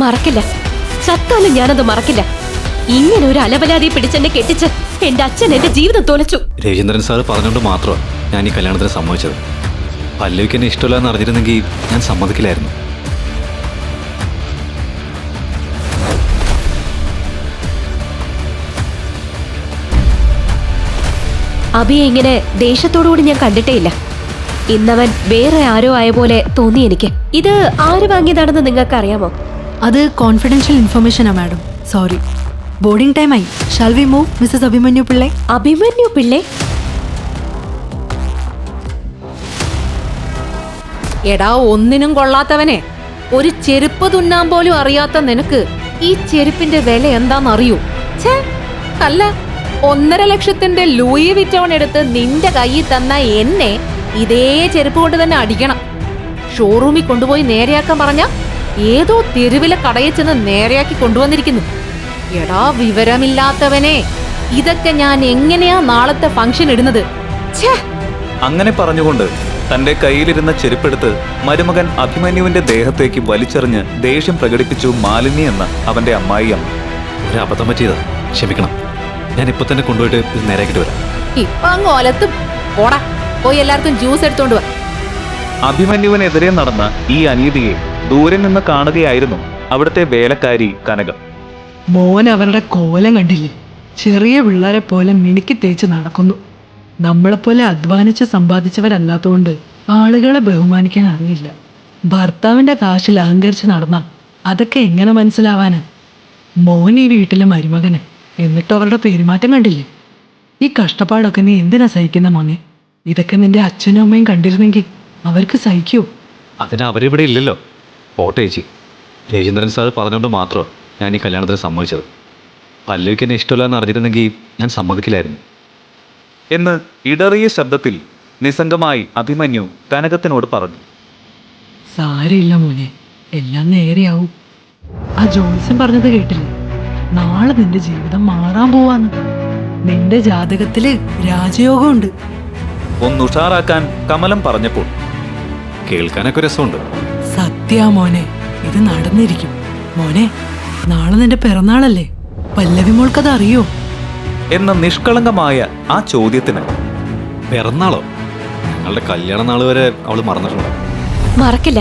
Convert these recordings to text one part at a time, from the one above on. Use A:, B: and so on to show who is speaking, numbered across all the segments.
A: മറക്കില്ല, ചത്താലും ഞാനത് മറക്കില്ല. ഇങ്ങനെ ഒരു അലവലാതി പിടിച്ചെന്നെ കെട്ടിച്ച് എന്റെ അച്ഛൻ എന്റെ ജീവിതം തോലച്ചു.
B: രവീന്ദ്രൻ സാർ പറഞ്ഞുകൊണ്ട് മാത്രമാണ് ഞാൻ ഈ കല്യാണത്തിന് സമ്മതിച്ചത്. പല്ലവിക്ക് എന്നെ ഇഷ്ടമില്ല എന്ന് അറിഞ്ഞിരുന്നെങ്കിൽ ഞാൻ സമ്മതിക്കില്ലായിരുന്നു.
A: അബിയെ ഇങ്ങനെ ദേഷ്യത്തോടുകൂടി ഞാൻ കണ്ടിട്ടേ ഇല്ല. ഇന്നവൻ വേറെ ആരോ ആയ പോലെ തോന്നി എനിക്ക്. ഇത് ആര് വാങ്ങിയതാണെന്ന് നിങ്ങൾക്ക് അറിയാമോ?
C: അത് കോൺഫിഡൻഷ്യൽ ഇൻഫർമേഷനാ മാഡം. സോറി. ബോർഡിംഗ് ടൈം ആയി. Shall we move Mrs Abhimanyu Pillai?
A: Abhimanyu Pillai?
D: എടാ, ഒന്നിനും കൊള്ളാത്തവനെ, ഒരു ചെരുപ്പ് തുന്നാൻ പോലും അറിയാത്ത നിനക്ക് ഈ ചെരുപ്പിന്റെ വില എന്താണെന്നറിയൂ? ഛേ, അല്ല, 1.5 ലക്ഷത്തിന്റെ ലൂയി വിറ്റോൺ എടുത്ത് നിന്റെ കയ്യിൽ തന്ന എന്നെ ഇതേ ചെരുപ്പ് കൊണ്ട് തന്നെ അടിക്കണം. ഷോറൂമിൽ കൊണ്ടുപോയി നേരെയാക്കാൻ പറഞ്ഞ ഏതോ തെരുവിലെ കടയിൽ ചെന്ന് നേരെയാക്കി കൊണ്ടുവന്നിരിക്കുന്നു. എടാ വിവരമില്ലാത്തവനെ, ഇതൊക്കെ ഞാൻ എങ്ങനെയാ നാളത്തെ ഫംഗ്ഷൻ ഇടുന്നത്? ഛേ!
E: അങ്ങനെ പറഞ്ഞുകൊണ്ട് തന്റെ കയ്യിലിരുന്ന ചെരുപ്പെടുത്ത് മരുമകൻ അഭിമന്യുവിന്റെ ദേഹത്തേക്ക് വലിച്ചെറിഞ്ഞ് ദേഷ്യം പ്രകടിപ്പിച്ചു മാലിനി എന്ന അവന്റെ അമ്മായിയമ്മ.
B: ഒരു അബദ്ധം പറ്റിയതാ, ക്ഷമിക്കണം. ഞാൻ ഇപ്പൊ തന്നെ കൊണ്ടുപോയിട്ട് ഇത് നേരെയാക്കിട്ട് വരാം.
D: ഇപ്പൊ അങ്ങ് ഒലത്തും. ഓടാ, പോയി എല്ലാവർക്കും ജ്യൂസ് എടുത്തോണ്ട് വാ.
E: അഭിമന്യുവിനെതിരെ നടന്ന ഈ അനീതിയെ ദൂരെ നിന്ന് കാണുകയായിരുന്നു അവിടുത്തെ വേലക്കാരി കനകം.
C: മോൻ അവരുടെ കോലം കണ്ടില്ലേ? ചെറിയ പിള്ളേരെ പോലെ മിനുക്കി തേച്ച് നടക്കുന്നു. നമ്മളെപ്പോലെ അധ്വാനിച്ച് സമ്പാദിച്ചവരല്ലാത്തതുകൊണ്ട് ആളുകളെ ബഹുമാനിക്കാൻ അറിയില്ല. ഭർത്താവിന്റെ കാശിൽ അഹങ്കരിച്ച് നടന്നാൽ അതൊക്കെ എങ്ങനെ മനസ്സിലാവാന്? മോൻ ഈ വീട്ടിലെ മരുമകന്, എന്നിട്ട് അവരുടെ പെരുമാറ്റം കണ്ടില്ലേ? ഈ കഷ്ടപ്പാടൊക്കെ നീ എന്തിനാ സഹിക്കുന്ന മോനെ? ഇതൊക്കെ നിന്റെ അച്ഛനും അമ്മയും കണ്ടിരുന്നെങ്കിൽ അവർക്ക് സഹിക്കൂ.
B: അതിന് അവരിവിടെ ഇല്ലല്ലോ. പോട്ടെ ചേച്ചി, രവീന്ദ്രൻ സാർ പറഞ്ഞുകൊണ്ട് മാത്രമാണ് ഞാൻ ഈ കല്യാണത്തിന് സമ്മതിച്ചത്. പല്ലവിക്ക് എന്നെ ഇഷ്ടമില്ല എന്ന് അറിഞ്ഞിരുന്നെങ്കിൽ ഞാൻ സമ്മതിക്കില്ലായിരുന്നു
E: എന്ന് ഇടറിയ ശബ്ദത്തിൽ നിസ്സംഗമായി അഭിമന്യു കനകത്തിനോട് പറഞ്ഞു.
C: സാരമില്ല മോനെ, എല്ലാം നേരെയാവും. ആ ജോത്സ്യം പറഞ്ഞത് കേട്ടില്ലേ? നാളെ നിന്റെ ജീവിതം മാറാൻ പോവാന്ന്. നിന്റെ ജാതകത്തില് രാജയോഗമുണ്ട്.
E: ഒന്നുഷാറാക്കാൻ കമലം പറഞ്ഞപ്പോൾ
B: കേൾക്കാനൊക്കെ രസമുണ്ട്.
C: സത്യാ മോനെ, ഇത് നടന്നിരിക്കും. മോനെ, നാളെ നിന്റെ പിറന്നാളല്ലേ? പല്ലവി മോൾക്കത് അറിയോ?
E: എന്ന നിഷ്കളങ്കമായ ആ ചോദ്യത്തിന്
B: പിറന്നാളോ? ഞങ്ങളുടെ കല്യാണ നാൾ വരെ അവള് മറന്നിട്ടുണ്ടോ?
A: മറക്കില്ല,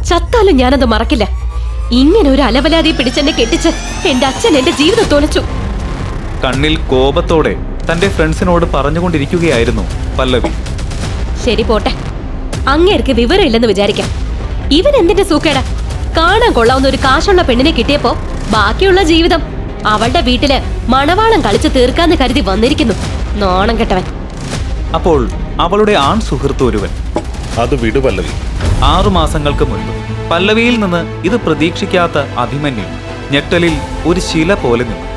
A: ചത്താലും ഞാനത് മറക്കില്ല. ഇങ്ങനെ ഒരു അലവലാതി പിടിച്ചെന്നെ കെട്ടിച്ച് എന്റെ അച്ഛൻ എന്റെ ജീവിതം തോലച്ചു.
E: കണ്ണിൽ കോപത്തോടെ തന്റെ ഫ്രണ്ട്സിനോട് പറഞ്ഞുകൊണ്ടിരിക്കുകയായിരുന്നു പല്ലവി.
A: ശരി, പോട്ടെ. അങ്ങേർക്ക് വിവരമില്ലെന്ന് വിചാരിക്കാം. ഇവൻ എന്തിന്റെ സൂക്കേടാ? കാണാൻ കൊള്ളാവുന്ന ഒരു കാശുള്ള പെണ്ണിനെ കിട്ടിയപ്പോ ബാക്കിയുള്ള ജീവിതം അവളുടെ വീട്ടില് മണവാളം കളിച്ച് തീർക്കാന്ന് കരുതി വന്നിരിക്കുന്നു. നോണം കെട്ടവൻ.
E: അപ്പോൾ അവളുടെ ആൺ സുഹൃത്ത് ഒരുവൻ,
F: അത് വിടു പല്ലവി.
E: 6 മാസങ്ങൾക്ക് മുൻപ് പല്ലവിയിൽ നിന്ന് ഇത് പ്രതീക്ഷിക്കാത്ത അഭിമന്യു ഞെട്ടലിൽ ഒരു ശില പോലെ നിന്നു.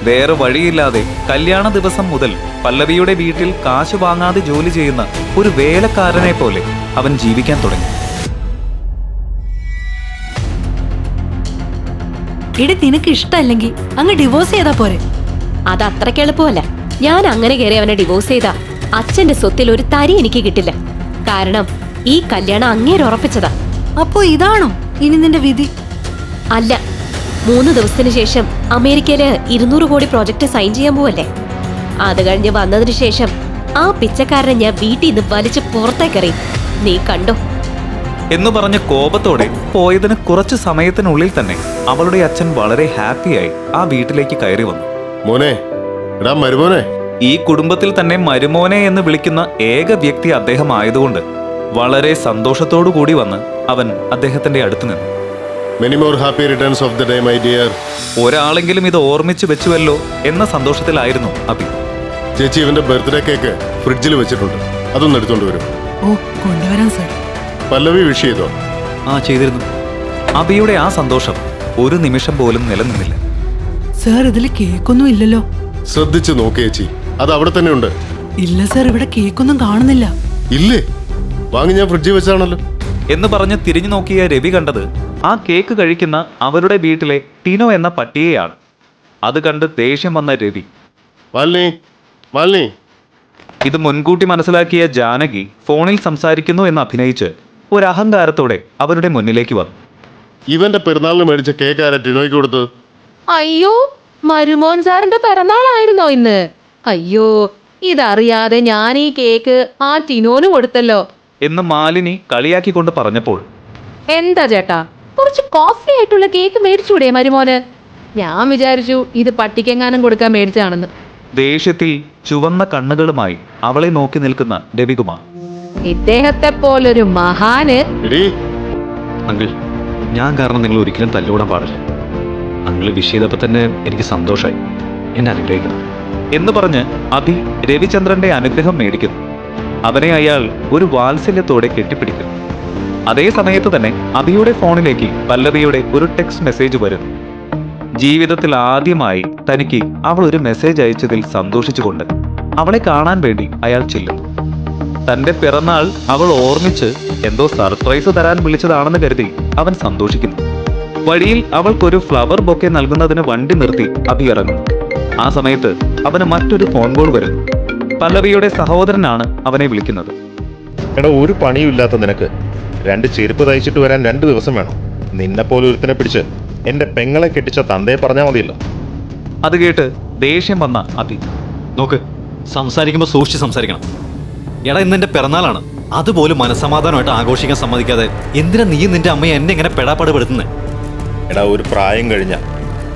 E: വേറെ വഴിയില്ലാതെ കല്യാണ ദിവസം മുതൽ പല്ലവിയുടെ വീട്ടിൽ കാശ് വാങ്ങാതെ ജോലി ചെയ്യുന്ന ഒരു വേലക്കാരനെ പോലെ അവൻ ജീവിക്കാൻ തുടങ്ങി.
C: എടി, നിനക്ക് ഇഷ്ടമല്ലെങ്കിൽ അങ്ങ് ഡിവോഴ്സ് ചെയ്താ പോരെ?
A: അത് അത്രയ്ക്ക് എളുപ്പമല്ല. ഞാൻ അങ്ങനെ കയറി അവനെ ഡിവോഴ്സ് ചെയ്താ അച്ഛന്റെ സ്വത്തിൽ ഒരു തരി എനിക്ക് കിട്ടില്ല. കാരണം ഈ കല്യാണം അങ്ങേര് ഉറപ്പിച്ചതാ.
C: അപ്പോ ഇതാണോ ഇനി നിന്റെ വിധി?
A: അല്ല, 3 ദിവസത്തിന് ശേഷം അമേരിക്കയില് 200 കോടി പ്രോജക്റ്റ് സൈൻ ചെയ്യാൻ പോവല്ലേ. അത് കഴിഞ്ഞ് വന്നതിന് ശേഷം ആ പിച്ചക്കാരനെ ഞാൻ വീട്ടിൽ നിന്ന് വലിച്ച് പുറത്തേക്കറി. നീ കണ്ടോ?
E: എന്നു പറഞ്ഞ കോപത്തോടെ പോയതിന് കുറച്ചു സമയത്തിനുള്ളിൽ തന്നെ അവളുടെ അച്ഛൻ വളരെ ഹാപ്പിയായി ആ വീട്ടിലേക്ക് കയറി വന്നു.
F: മോനെ, എടാ മരുമോനെ.
E: ഈ കുടുംബത്തിൽ തന്നെ മരുമോനെ എന്ന് വിളിക്കുന്ന ഏക വ്യക്തി അദ്ദേഹം ആയതുകൊണ്ട് വളരെ സന്തോഷത്തോടു കൂടി വന്ന് അവൻ അദ്ദേഹത്തിന്റെ അടുത്ത് നിന്നു.
F: Many more happy returns of the day my dear.
E: ഒരാളെങ്കിലും ഇത് ഓർമ്മിച്ചു വെച്ചുവല്ലോ എന്ന സന്തോഷത്തിലായിരുന്നു അഭി.
F: ചേച്ചി, ഇവന്റെ ബർത്ത്ഡേ കേക്ക് ഫ്രിഡ്ജിൽ വെച്ചിട്ടുണ്ട്, അതൊന്ന് എടുത്തോണ്ട് വരും.
C: ഓ, കൊണ്ടുവരാൻ സാർ.
F: പല്ലവി വിഷ് ചെയ്തോ?
B: ആ, ചെയ്തിരുന്നു.
E: അഭിയുടെ ആ സന്തോഷം ഒരു നിമിഷം പോലും നിലനിന്നില്ല.
C: സാർ, ഇതിൽ കേക്കൊന്നും ഇല്ലല്ലോ.
F: ശ്രദ്ധിച്ച് നോക്ക് ചേച്ചി, അത് അവിടെ തന്നെ ഉണ്ട്.
C: ഇല്ല സാർ, ഇവിടെ കേക്കൊന്നും കാണുന്നില്ല.
F: ഇല്ലേ? വാങ്ങി ഞാൻ ഫ്രിഡ്ജിൽ വെച്ചാണല്ലോ.
E: എന്ന് പറഞ്ഞ് തിരിഞ്ഞു നോക്കിയ രവി കണ്ടത് ആ കേക്ക് കഴിക്കുന്ന അവരുടെ വീട്ടിലെ ടിനോ എന്ന പട്ടിയെയാണ്. അത് കണ്ട് ദേഷ്യം വന്ന രവി,
F: മാലിനി, മാലിനി,
E: ഇത് മുൻകൂട്ടി മനസ്സിലാക്കിയ ജാനകി ഫോണിൽ സംസാരിക്കുന്നു എന്ന് അഭിനയിച്ച് ഒരു അഹങ്കാരത്തോടെ അവരുടെ മുന്നിലേക്ക് വന്നു.
F: ഇവന്റെ പെരുന്നാളിന് മേടിച്ച കേക്ക് ആരാ ടിനോയ്ക്ക് കൊടുത്തത്?
D: അയ്യോ, മരുമോൻ സാറിന്റെ പിറന്നാളായിരുന്നോ ഇന്ന്? അയ്യോ, ഇതറിയാതെ ഞാൻ ഈ കേക്ക് ആ ടിനോന് കൊടുത്തല്ലോ.
E: എന്ന് മാലിനി കളിയാക്കിക്കൊണ്ട് പറഞ്ഞപ്പോൾ
D: എന്താ ചേട്ടാ, കുറച്ച് കോസ്റ്റ്ലി ആയിട്ടുള്ള കേക്ക് മേടിച്ചൂടെ മരുമോന്? ഞാൻ വിചാരിച്ചു ഇത് പട്ടിക്കെങ്ങാനും കൊടുക്കാൻ മേടിച്ചാണെന്ന്.
E: ദേഷ്യത്തിൽ ചുവന്ന കണ്ണുകളുമായി അവളെ നോക്കി നിൽക്കുന്ന രവികുമാർ.
D: ഇദ്ദേഹത്തെ പോലൊരു മഹാന്.
F: എടീ,
B: അങ്കിൾ, ഞാൻ കാരണം നിങ്ങൾ ഒരിക്കലും തല്ലുകൂടാൻ പാടില്ല. അങ്കിൾ വിഷ് ചെയ്തപ്പോൾ തന്നെ എനിക്ക് സന്തോഷമായി. എന്നെ അനുഗ്രഹിക്കണം.
E: എന്ന് പറഞ്ഞ് അഭി രവിചന്ദ്രന്റെ അനുഗ്രഹം മേടിക്കുന്നു. അവനെ അയാൾ ഒരു വാത്സല്യത്തോടെ കെട്ടിപ്പിടിക്കുന്നു. അതേ സമയത്ത് തന്നെ അഭിയുടെ ഫോണിലേക്ക് പല്ലവിയുടെ ഒരു ടെക്സ്റ്റ് മെസ്സേജ് വരുന്നു. ജീവിതത്തിൽ ആദ്യമായി തനിക്ക് അവൾ ഒരു മെസ്സേജ് അയച്ചതിൽ സന്തോഷിച്ചുകൊണ്ട് അവളെ കാണാൻ വേണ്ടി അയാൾ ചെല്ലുന്നു. തന്റെ പിറന്നാൾ അവൾ ഓർമ്മിച്ച് എന്തോ സർപ്രൈസ് തരാൻ വിളിച്ചതാണെന്ന് കരുതി അവൻ സന്തോഷിക്കുന്നു. വഴിയിൽ അവൾക്കൊരു ഫ്ലവർ ബൊക്കെ നൽകുന്നതിന് വണ്ടി നിർത്തി അഭി ഇറങ്ങുന്നു. ആ സമയത്ത് അവന് മറ്റൊരു ഫോൺ കോൾ വരുന്നു. പല്ലവിയുടെ സഹോദരനാണ് അവനെ വിളിക്കുന്നത്.
G: എടാ, ഒരു പണിയുമില്ലാത്ത നിനക്ക് 2 ചെരുപ്പ് തയ്ച്ചിട്ട് വരാൻ 2 ദിവസം വേണം. നിന്നെപ്പോലെ ഒരുത്തിനെ പിടിച്ച് എൻ്റെ പെങ്ങളെ കെട്ടിച്ച തന്തയെ പറഞ്ഞാൽ മതിയല്ലോ.
E: അത് കേട്ട് ദേഷ്യം വന്ന അഭി,
B: നോക്ക്, സംസാരിക്കുമ്പോൾ സൂക്ഷിച്ച് സംസാരിക്കണം. എടാ, ഇന്ന് എൻ്റെ പിറന്നാളാണ്. അതുപോലും മനസ്സമാധാനമായിട്ട് ആഘോഷിക്കാൻ സമ്മതിക്കാതെ എന്തിനാ നീ നിന്റെ അമ്മയെ എന്നെ ഇങ്ങനെ പെടാപ്പാടുപെടുത്തുന്നത്?
G: എടാ, ഒരു പ്രായം കഴിഞ്ഞ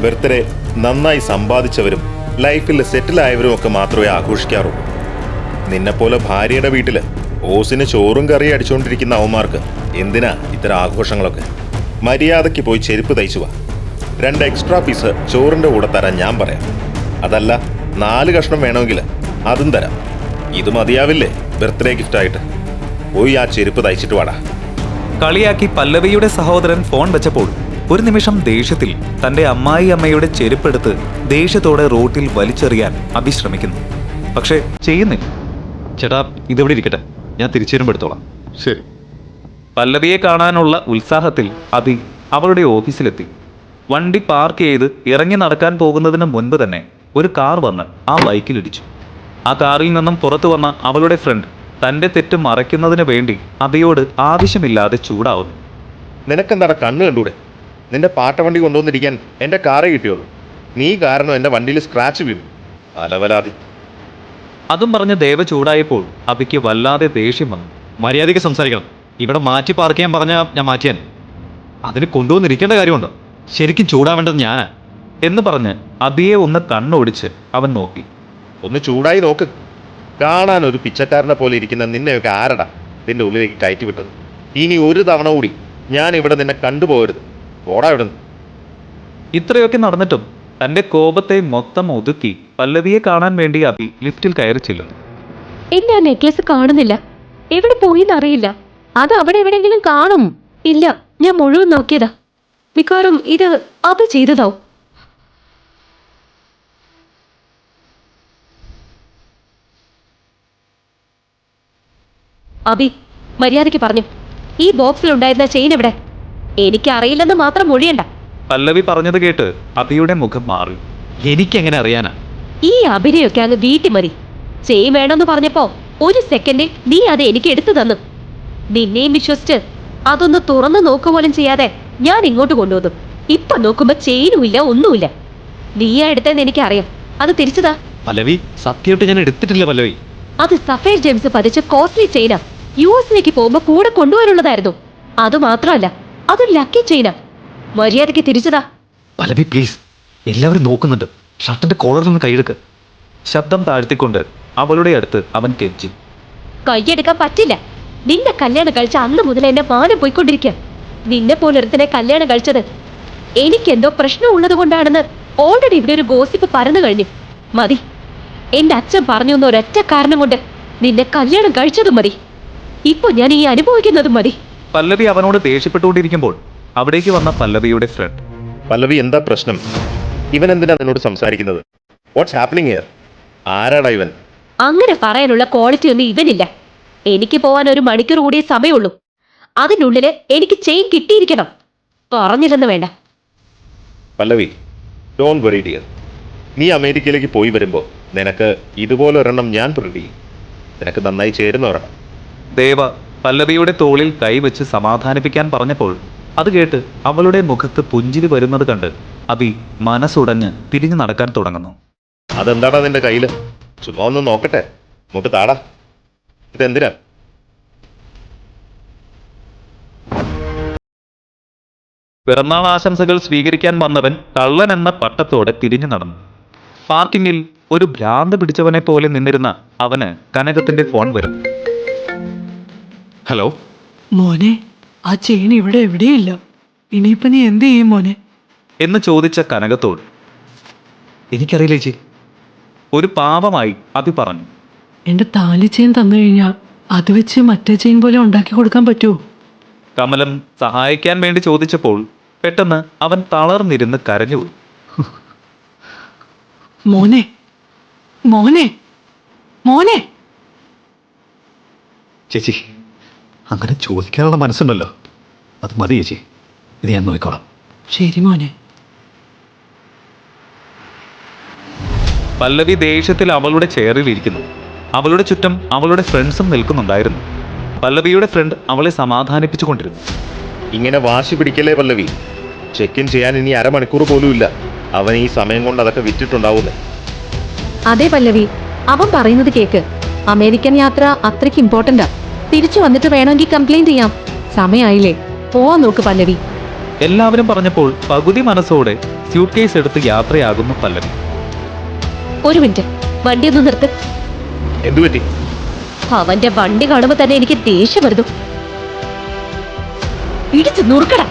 G: ബർത്ത്ഡേ നന്നായി സമ്പാദിച്ചവരും ലൈഫിൽ സെറ്റിലായവരും ഒക്കെ മാത്രമേ ആഘോഷിക്കാറുള്ളൂ. നിന്നെപ്പോലെ ഭാര്യയുടെ വീട്ടിൽ ഓസിന് ചോറും കറിയും അടിച്ചുകൊണ്ടിരിക്കുന്ന അവന്മാർക്ക് എന്തിനാ ഇത്തരം ആഘോഷങ്ങളൊക്കെ? മര്യാദയ്ക്ക് പോയി ചെരുപ്പ് തയ്ച്ചു വാ. 2 എക്സ്ട്രാ പീസ് ചോറിൻ്റെ കൂടെ തരാൻ ഞാൻ പറയാം. അതല്ല 4 കഷ്ണം വേണമെങ്കിൽ അതും തരാം. ഇത് മതിയാവില്ലേ ബർത്ത്ഡേ ഗിഫ്റ്റായിട്ട്? പോയി ആ ചെരുപ്പ് തയ്ച്ചിട്ട് വാടാ.
E: കളിയാക്കി പല്ലവിയുടെ സഹോദരൻ ഫോൺ വെച്ചപ്പോൾ ഒരു നിമിഷം ദേഷ്യത്തിൽ തന്റെ അമ്മായിയമ്മയുടെ ചെരുപ്പെടുത്ത് ദേഷ്യത്തോടെ റോട്ടിൽ വലിച്ചെറിയാൻ അഭി ശ്രമിക്കുന്നു. പക്ഷേ ചെയ്യുന്നില്ല.
B: ചേട്ടാ, ഇതെവിടെ ഇരിക്കട്ടെ, ഞാൻ തിരിച്ചു വരുമ്പോൾ എടുത്തോളാം.
F: ശരി.
E: പല്ലവിയെ കാണാനുള്ള ഉത്സാഹത്തിൽ അഭി അവളുടെ ഓഫീസിലെത്തി. വണ്ടി പാർക്ക് ചെയ്ത് ഇറങ്ങി നടക്കാൻ പോകുന്നതിന് മുൻപ് തന്നെ ഒരു കാർ വന്ന് ആ ബൈക്കിലിടിച്ചു. ആ കാറിൽ നിന്നും പുറത്തു വന്ന അവളുടെ ഫ്രണ്ട് തന്റെ തെറ്റ് മറയ്ക്കുന്നതിന് വേണ്ടി അഭിയോട് ആവശ്യമില്ലാതെ ചൂടാവുന്നു.
G: നിനക്കെന്താടാ കണ്ണ് കണ്ടൂടെ? നിന്റെ പാട്ട വണ്ടി കൊണ്ടുവന്നിരിക്കാൻ എൻ്റെ കാറേ കിട്ടിയുള്ളൂ. നീ കാരണം എൻ്റെ വണ്ടിയിൽ സ്ക്രാച്ച് വീണു. അലവലാതി.
E: അതും പറഞ്ഞ് ദേവ ചൂടായപ്പോൾ അഭിക്ക് വല്ലാതെ ദേഷ്യം വന്നു.
B: മര്യാദയ്ക്ക് സംസാരിക്കണം. ഇവിടെ മാറ്റി പാർക്ക് ചെയ്യാൻ പറഞ്ഞാൽ ഞാൻ മാറ്റിയാൻ. അതിന് കൊണ്ടുവന്നിരിക്കേണ്ട കാര്യമുണ്ടോ? ശരിക്കും ചൂടാവേണ്ടത് ഞാനാ
E: എന്ന് പറഞ്ഞ് അഭിയെ ഒന്ന് കണ്ണോടിച്ച് അവൻ നോക്കി.
G: ഒന്ന് ചൂടായി നോക്ക്. കാണാൻ ഒരു പിച്ചക്കാരനെ പോലെ ഇരിക്കുന്ന നിന്നെയൊക്കെ ആരടാ നിന്റെ ഉള്ളിലേക്ക് കയറ്റി വിട്ടത്? ഇനി ഒരു തവണ കൂടി ഞാൻ ഇവിടെ നിന്നെ കണ്ടുപോകരുത്. ഓടാ ഇവിടുന്ന്.
E: ഇത്രയൊക്കെ നടന്നിട്ടും തന്റെ കോപത്തെ മൊത്തം ഒതുക്കി പല്ലവിയെ കാണാൻ വേണ്ടി അഭി ലിഫ്റ്റിൽ കയറി ചെല്ലുന്നു.
A: എന്റെ ആ നെക്ലസ് കാണുന്നില്ല. എവിടെ പോയിന്നറിയില്ല.
D: അത് അവിടെ എവിടെയെങ്കിലും കാണും.
A: ഇല്ല, ഞാൻ മുഴുവൻ നോക്കിയതാ. മിക്കവാറും ഇത് അത് ചെയ്തതാവും. അഭി, മര്യാദയ്ക്ക് പറഞ്ഞു, ഈ ബോക്സിലുണ്ടായിരുന്ന ചെയിൻ എവിടെ? എനിക്കറിയില്ലെന്ന് മാത്രം മൊഴിയണ്ട.
E: പല്ലവി പറഞ്ഞത് കേട്ട് അഭിയുടെ മുഖം മാറി.
B: എനിക്കെങ്ങനെ അറിയാനാ?
A: ഈ അഭിനയൊക്കെ അങ്ങ് വീട്ടി മതി. ചെയിൻ വേണമെന്ന് പറഞ്ഞപ്പോ 1 സെക്കൻഡിൽ നീ അത് എനിക്ക് എടുത്തു തന്നു. നിന്നെയും വിശ്വസിച്ച് അതൊന്ന് തുറന്നു നോക്കുപോലും ചെയ്യാതെ ഞാൻ ഇങ്ങോട്ട് കൊണ്ടുവന്നു. ഇപ്പൊ നോക്കുമ്പോ ചെയിനും ഇല്ല, ഒന്നുമില്ല. നീയാ എടുത്തതെന്ന് എനിക്കറിയാം. അത് തിരിച്ചതാ.
B: പല്ലവി, സത്യമായിട്ട് ഞാൻ എടുത്തിട്ടില്ല പല്ലവി.
A: അത് സഫേർ ജെയിംസ് പതിച്ച കോസ്റ്റ്ലി ചെയിനാ. US-ലേക്ക് പോകുമ്പോ കൂടെ കൊണ്ടുവരുള്ളതായിരുന്നു. അത് മാത്രമല്ല, അതൊരു ലക്കി ചെയിനാ. മര്യാദയ്ക്ക് തിരിച്ചതാ.
B: പല്ലവി പ്ലീസ്, എല്ലാവരും നോക്കുന്നുണ്ട്. ഷർട്ടിന്റെ കോളറിൽ നിന്ന് കൈയെടുക്ക്.
E: ശബ്ദം താഴ്ത്തിക്കൊണ്ട് അവളുടെ അടുത്ത് അവൻ കെഞ്ചി.
A: കൈയെടുക്കാൻ പറ്റില്ല. നിന്നെ കല്യാണം കഴിച്ച അന്ന് മുതൽ എന്റെ മാനം പോയിക്കൊണ്ടിരിക്കുക. നിന്നെ പോലൊരുത്തനെ കല്യാണം കഴിച്ചത് എനിക്കെന്തോ പ്രശ്നമുള്ളത് കൊണ്ടാണെന്ന് ഓൾറെഡി ഇവിടെ ഒരു ഗോസിപ്പ് പരന്നു കഴിഞ്ഞു. മതി. എന്റെ അച്ഛൻ പറഞ്ഞു എന്ന ഒരൊറ്റ കാരണം കൊണ്ട് നിന്നെ കല്യാണം കഴിച്ചതും മതി. ഇപ്പൊ ഞാൻ ഈ അനുഭവിക്കുന്നതും മതി.
E: പല്ലവി അവനോട് ദേഷ്യപ്പെട്ടുകൊണ്ടിരിക്കുമ്പോൾ അവിടേക്ക് വന്ന പല്ലവിയുടെ ഫ്രണ്ട്.
G: പല്ലവി, എന്താ പ്രശ്നം? ഇവൻ എന്തിനാ നിന്നോട് സംസാരിക്കുന്നത്? What's happening here? ആരാടാ ഇവൻ?
A: അങ്ങനെ പറയാനുള്ള ക്വാളിറ്റി ഒന്നും ഇവനില്ല. എനിക്ക് പോവാൻ 1 മണിക്കൂർ കൂടിയേ സമയമുള്ളൂ. അതിനുള്ളില് എനിക്ക് ചെയിൻ കിട്ടിയിരിക്കണം. പറഞ്ഞില്ലെന്ന് വേണ്ട.
G: പല്ലവി, ഡോണ്ട് വറി ഡിയർ. നീ അമേരിക്കയിലേക്ക് പോയി വരുമ്പോൾ നിനക്ക് ഇതുപോലെ ഒരെണ്ണം ഞാൻ പ്രിന്റ് ചെയ്യും. നിനക്ക് നന്നായി ചേരുന്നവരാണ്.
E: ദേവ പല്ലവിയുടെ തോളിൽ കൈവച്ച് സമാധാനിപ്പിക്കാൻ പറഞ്ഞപ്പോൾ അത് കേട്ട് അവളുടെ മുഖത്ത് പുഞ്ചിരി വരുന്നത് കണ്ട് അബി മനസ്സുടഞ്ഞ് തിരിഞ്ഞു നടക്കാൻ തുടങ്ങുന്നു.
G: അതെന്താടാ നിന്റെ കയ്യില്? ചുമ്മാ ഒന്ന് നോക്കട്ടെ. നമുക്ക് താടാ. ഇതെന്തിനാ?
E: പിറന്നാൾ ആശംസകൾ സ്വീകരിക്കാൻ വന്നവൻ കള്ളൻ എന്ന പട്ടത്തോടെ തിരിഞ്ഞു നടന്നു. പാർക്കിങ്ങിൽ ഒരു ഭ്രാന്ത് പിടിച്ചവനെ പോലെ നിന്നിരുന്ന അവന് കനകത്തിന്റെ ഫോൺ വരും.
B: ഹലോ.
C: മോനെ, ആ ചെയിൻ ഇവിടെ എവിടെയില്ല. ഇനിയിപ്പോ നീ എന്ത് ചെയ്യും മോനെ?
E: എന്ന് ചോദിച്ച കനകത്തോട്
B: എനിക്കറിയില്ല ചേച്ചി.
E: ഒരു പാവമായി അബി പറഞ്ഞു.
C: എന്റെ താലി ചെയിൻ തന്നു കഴിഞ്ഞാൽ അത് വെച്ച് മറ്റേ ചെയിൻ പോലെ ഉണ്ടാക്കി കൊടുക്കാൻ പറ്റുമോ?
E: കമലം സഹായിക്കാൻ വേണ്ടി ചോദിച്ചപ്പോൾ പെട്ടെന്ന് അവൻ തളർന്നിരുന്ന് കരഞ്ഞുപോയി.
C: മോനെ, മോനെ, മോനെ.
B: ചേച്ചി അങ്ങനെ ചോദിക്കാനുള്ള മനസ്സുണ്ടല്ലോ, അത് മതി ചേച്ചി. ഇത് ഞാൻ നോക്കിക്കോളാം.
C: ശരി മോനെ.
E: പല്ലവി ദേഷ്യത്തിൽ അവളുടെ ചെയറിൽ ഇരിക്കുന്നു. അവളുടെ ചുറ്റും അവളുടെ ഫ്രണ്ട്സും നിൽക്കുന്നുണ്ടായിരുന്നു. പല്ലവിയുടെ ഫ്രണ്ട് അവളെ സമാധാനിപ്പിച്ചുകൊണ്ടിരുന്നു.
G: ഇങ്ങനെ വാശി പിടിക്കല്ലേ പല്ലവി. ചെക്ക് ഇൻ ചെയ്യാൻ ഇനി അരമണിക്കൂർ പോലും ഇല്ല. അവൻ ഈ സമയം കൊണ്ട് അതൊക്കെ വിറ്റിട്ടുണ്ടാവുന്നേ.
D: അതെ പല്ലവി, അവൻ പറയുന്നത് കേക്ക്. അമേരിക്കൻ യാത്ര അത്രയ്ക്ക് ഇമ്പോർട്ടന്റാ. തിരിച്ചു വന്നിട്ട് വേണമെങ്കിൽ കംപ്ലൈന്റ് ചെയ്യാം. സമയമായില്ലേ, പോവാൻ നോക്ക് പല്ലവി.
E: എല്ലാവരും പറഞ്ഞപ്പോൾ പകുതി മനസ്സോടെ സ്യൂട്ട് കേസ് എടുത്ത് യാത്രയാകുന്നു പല്ലവി.
A: ഒരു മിനിറ്റ്, വണ്ടി ഒന്ന് നിർത്ത്.
G: എന്തു പറ്റി?
A: അവന്റെ വണ്ടി കാണുമ്പോ തന്നെ എനിക്ക് ദേഷ്യം വരുന്നു. ഇടിച്ചു നുറുക്കടാ.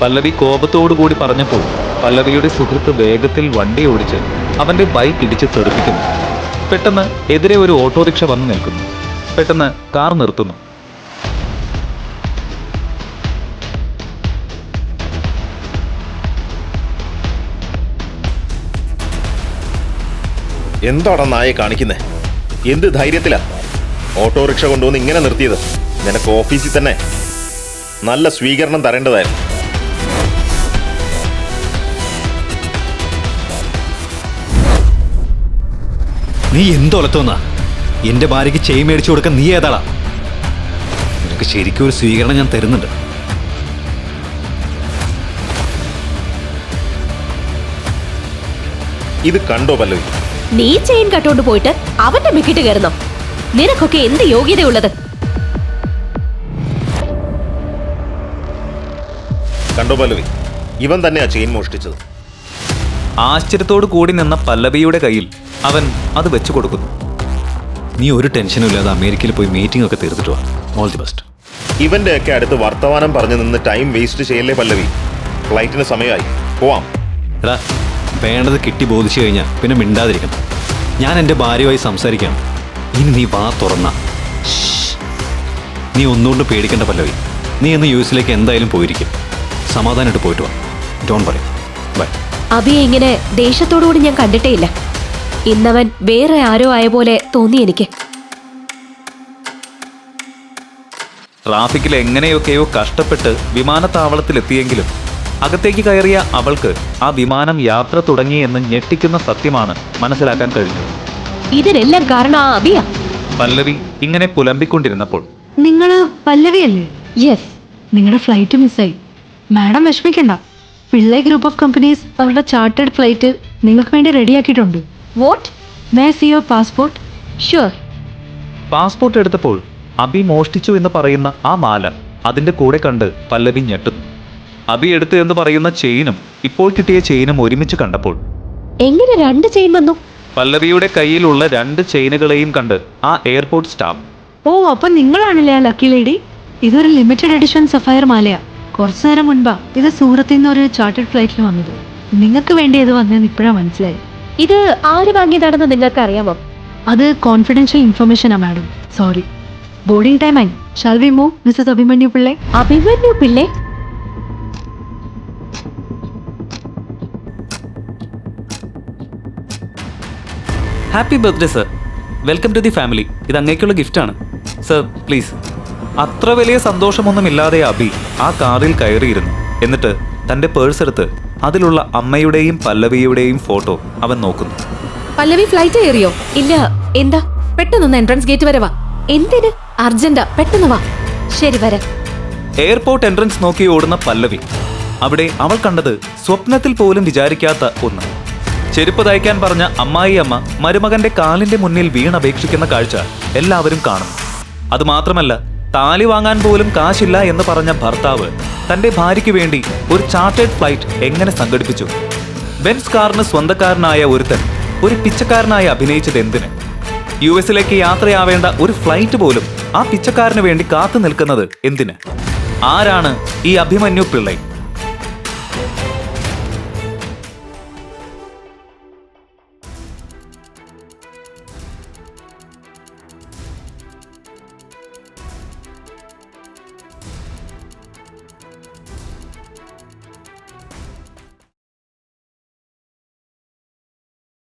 E: പല്ലവി കോപത്തോടുകൂടി പറഞ്ഞപ്പോൾ പല്ലവിയുടെ സുഹൃത്ത് വേഗത്തിൽ വണ്ടി ഓടിച്ച് അവന്റെ ബൈക്ക് ഇടിച്ച് തെറിപ്പിക്കുന്നു. പെട്ടെന്ന് എതിരെ ഒരു ഓട്ടോറിക്ഷ വന്ന് നിൽക്കുന്നു. പെട്ടെന്ന് കാർ നിർത്തുന്നു.
G: എന്താടാ നായെ കാണിക്കുന്നേ? എന്ത് ധൈര്യത്തിലാ ഓട്ടോറിക്ഷ കൊണ്ടുവന്ന് ഇങ്ങനെ നിർത്തിയത്? നിനക്ക് ഓഫീസിൽ തന്നെ നല്ല സ്വീകരണം തരേണ്ടതായിരുന്നു.
B: നീ എന്തൊലത്തോന്നാ? എന്റെ ഭാര്യയ്ക്ക് ചെയിൻ മേടിച്ചു കൊടുക്കാൻ നീ ഏതാളാ? നിനക്ക് ശരിക്കും ഒരു സ്വീകരണം ഞാൻ തരുന്നുണ്ട്.
G: ഇത് കണ്ടോ പല്ലവി?
A: നീ ചെയിൻ കട്ടോണ്ട് പോയിട്ട് അവന്റെ മിക്കിട്ട് കയറുന്നോ? നിനക്കൊക്കെ എന്ത് യോഗ്യതയുള്ളത്?
G: കണ്ടോ പല്ലവി? ഇവൻ തന്നെയാ ചെയിൻ മോഷ്ടിച്ചത്.
E: ആശ്ചര്യത്തോടു കൂടി നിന്ന പല്ലവിയുടെ കയ്യിൽ അവൻ അത് വെച്ചു കൊടുക്കുന്നു.
B: നീ ഒരു ടെൻഷനും ഇല്ലാതെ അമേരിക്കയിൽ പോയി മീറ്റിംഗ് ഒക്കെ തീർത്തിട്ട് വാ. All the best.
G: ഇവന്റെ ഒക്കെ അടുത്ത് വർത്തമാനം പറഞ്ഞു നിന്ന് ടൈം വേസ്റ്റ് ചെയ്യല്ലേ പല്ലവി. ഫ്ലൈറ്റിന് സമയമായി, പോവാം.
B: എടാ, വേണ്ടത് കിട്ടി ബോധിച്ചു കഴിഞ്ഞാൽ പിന്നെ മിണ്ടാതിരിക്കണം. ഞാൻ എൻ്റെ ഭാര്യയുമായി സംസാരിക്കാം. ഇനി നീ വാ തുറന്ന. നീ ഒന്നുകൊണ്ട് പേടിക്കേണ്ട പല്ലവി. നീ ഇന്ന് യു എസിലേക്ക് എന്തായാലും പോയിരിക്കും. സമാധാനമായിട്ട് പോയിട്ട് വാ. ഡോൺ പറയും. ബൈ.
A: അബിയെ ഇങ്ങനെ ദേഷ്യത്തോടുകൂടി ഞാൻ കണ്ടിട്ടേ ഇല്ല. ഇന്നവൻ വേറെ ആരോ ആയ പോലെ തോന്നി എനിക്ക്.
E: ട്രാഫിക്കിൽ എങ്ങനെയൊക്കെയോ കഷ്ടപ്പെട്ട് വിമാനത്താവളത്തിലെത്തിയെങ്കിലും അകത്തേക്ക് കയറിയ അവൾക്ക് ആ വിമാനം യാത്ര തുടങ്ങി എന്ന് ഞെട്ടിക്കുന്ന സത്യമാണ് മനസ്സിലാക്കാൻ കഴിഞ്ഞത്.
A: ഇതിനെല്ലാം കാരണം ആ അബിയ.
E: പല്ലവി ഇങ്ങനെ പുലമ്പിക്കൊണ്ടിരുന്നപ്പോൾ
C: നിങ്ങള് പല്ലവിയല്ലേ?
A: യെസ്.
C: നിങ്ങളുടെ ഫ്ലൈറ്റ് മിസ്സായി. മാഡം വിഷമിക്കണ്ട. പിള്ളേ ഗ്രൂപ്പ് ഓഫ് കമ്പനീസ് അവരുടെ ചാർട്ടേഡ് ഫ്ലൈറ്റ് നിങ്ങൾക്ക് വേണ്ടി റെഡിയാക്കിയിട്ടുണ്ട്.
A: What?
C: May see your passport?
A: Sure.
E: Passport എടുത്തപ്പോൾ അബി മോഷ്ടിച്ചു എന്ന് പറയുന്ന ആ മാല അതിന്റെ കൂടെ കണ്ട് പല്ലവി ഞെട്ടുന്നു. അബി എടുത്തു എന്ന് പറയുന്ന ചെയിനും ഇപ്പോൾ കിട്ടിയ ചെയിനും ഒരുമിച്ച് കണ്ടപ്പോൾ
A: എങ്ങനെ രണ്ട് ചെയിൻ വന്നു?
E: പല്ലവിയുടെ കയ്യിലുള്ള 2 ചെയിനുകളെയും കണ്ട് ആ എയർപോർട്ട് സ്റ്റാഫ്
C: ഓ, അപ്പൊ നിങ്ങളാണല്ലേ ആ ലക്കി ലേഡി? ഇതൊരു ലിമിറ്റഡ് എഡിഷൻ സഫയർ മാലയാ. കുറച്ചു നേരം മുൻപാ ഇത് സൂറത്തിൽ നിന്ന് ഒരു ചാർട്ടേഡ് ഫ്ലൈറ്റിൽ വന്നത്. നിങ്ങൾക്ക് വേണ്ടി ഇത് വന്നതെന്ന് ഇപ്പോഴാണ് മനസ്സിലായി.
A: ഇത് ആര് വാങ്ങിയതാണെന്ന് നിങ്ങൾക്ക് അറിയാമോ?
C: അത് കോൺഫിഡൻഷ്യൽ ഇൻഫർമേഷനാ മാഡം. സോറി. ബോർഡിംഗ് ടൈം ആയി. Shall we move Mrs Abhimanyu Pillai?
A: Abhimanyu Pillai?
E: Happy birthday sir, welcome to the family. ഇത് അങ്ങേക്കുള്ള ഗിഫ്റ്റാണ് സർ, പ്ലീസ്. അത്ര വലിയ സന്തോഷമൊന്നുമില്ലാതെ അബി ആ കാറിൽ കയറിയിരുന്നു. എന്നിട്ട് തൻ്റെ പേഴ്സ് എടുത്ത് അതിലുള്ള അമ്മയുടെയും പല്ലവിയുടെയും ഫോട്ടോ അവൻ നോക്കുന്നു.
D: പല്ലവി ഫ്ലൈറ്റ് കയറിയോ?
A: ഇല്ല. എന്താ?
D: പെട്ടെന്നൊന്ന് എൻട്രൻസ് ഗേറ്റ് വരെ വാ.
A: എന്തിന്?
D: അർജന്റാ, പെട്ടെന്ന് വാ.
A: ശരി, വരാം.
E: എയർപോർട്ട് എൻട്രൻസ് നോക്കി ഓടുന്ന പല്ലവി. അവിടെ അവൾ കണ്ടത് സ്വപ്നത്തിൽ പോലും വിചാരിക്കാത്ത ഒന്ന്. ചെരുപ്പ് തയ്ക്കാൻ പറഞ്ഞ അമ്മായിയമ്മ മരുമകന്റെ കാലിന്റെ മുന്നിൽ വീണപേക്ഷിക്കുന്ന കാഴ്ച എല്ലാവരും കാണും. അതുമാത്രമല്ല, താലി വാങ്ങാൻ പോലും കാശില്ല എന്ന് പറഞ്ഞ ഭർത്താവ് തന്റെ ഭാര്യയ്ക്ക് വേണ്ടി ഒരു ചാർട്ടേഡ് ഫ്ലൈറ്റ് എങ്ങനെ സംഘടിപ്പിച്ചു? ബെൻസ് കാറിന് സ്വന്തക്കാരനായ ഒരുത്തൻ ഒരു പിച്ചക്കാരനായി അഭിനയിച്ചത് എന്തിന്? US-ലേക്ക് യാത്രയാവേണ്ട ഒരു ഫ്ലൈറ്റ് പോലും ആ പിച്ചക്കാരന് വേണ്ടി കാത്തു നിൽക്കുന്നത് എന്തിന്? ആരാണ് ഈ അഭിമന്യു പിള്ളൈ?